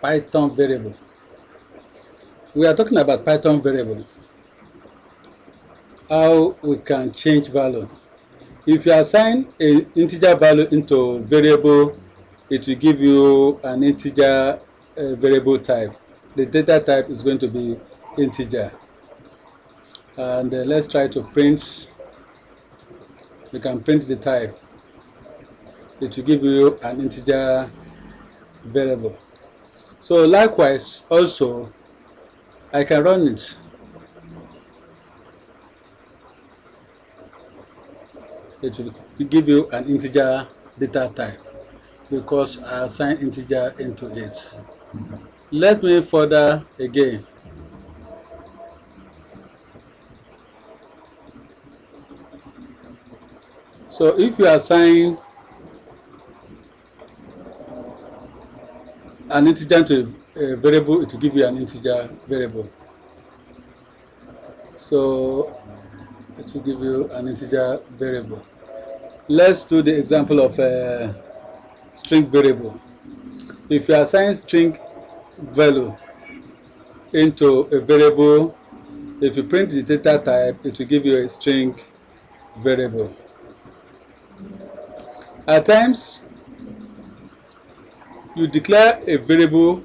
Python variable. We are talking about Python variable. How we can change value. If you assign an integer value into variable, it will give you an integer variable type. The data type is going to be integer. And let's try to print. You can print the type. It will give you an integer variable. So likewise, also, I can run it. It will give you an integer data type because I assign integer into it. Let me further again. So if you assign an integer to a variable, it will give you an integer variable. So it will give you an integer variable. Let's do the example of a string variable. If you assign string value into a variable, if you print the data type, it will give you a string variable. At times, you declare a variable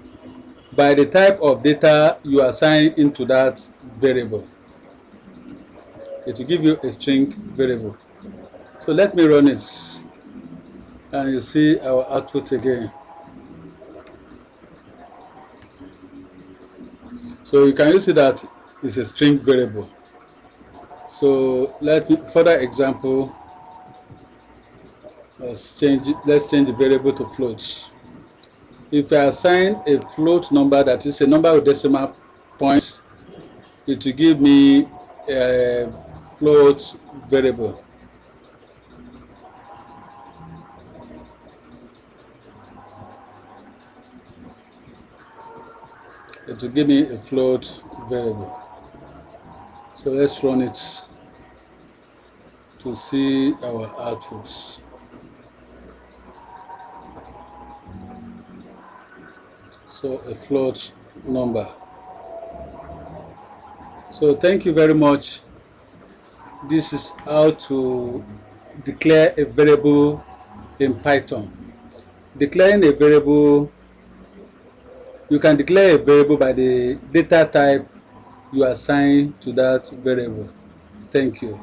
by the type of data you assign into that variable. It will give you a string variable. So let me run it, and you see our output again. So you can see that it's a string variable. So let me further example. Let's change the variable to float. If I assign a float number, that is a number with decimal points, it will give me a float variable. It will give me a float variable. So let's run it to see our outputs. So a float number. So thank you very much. This is how to declare a variable in Python. Declaring a variable, you can declare a variable by the data type you assign to that variable. Thank you.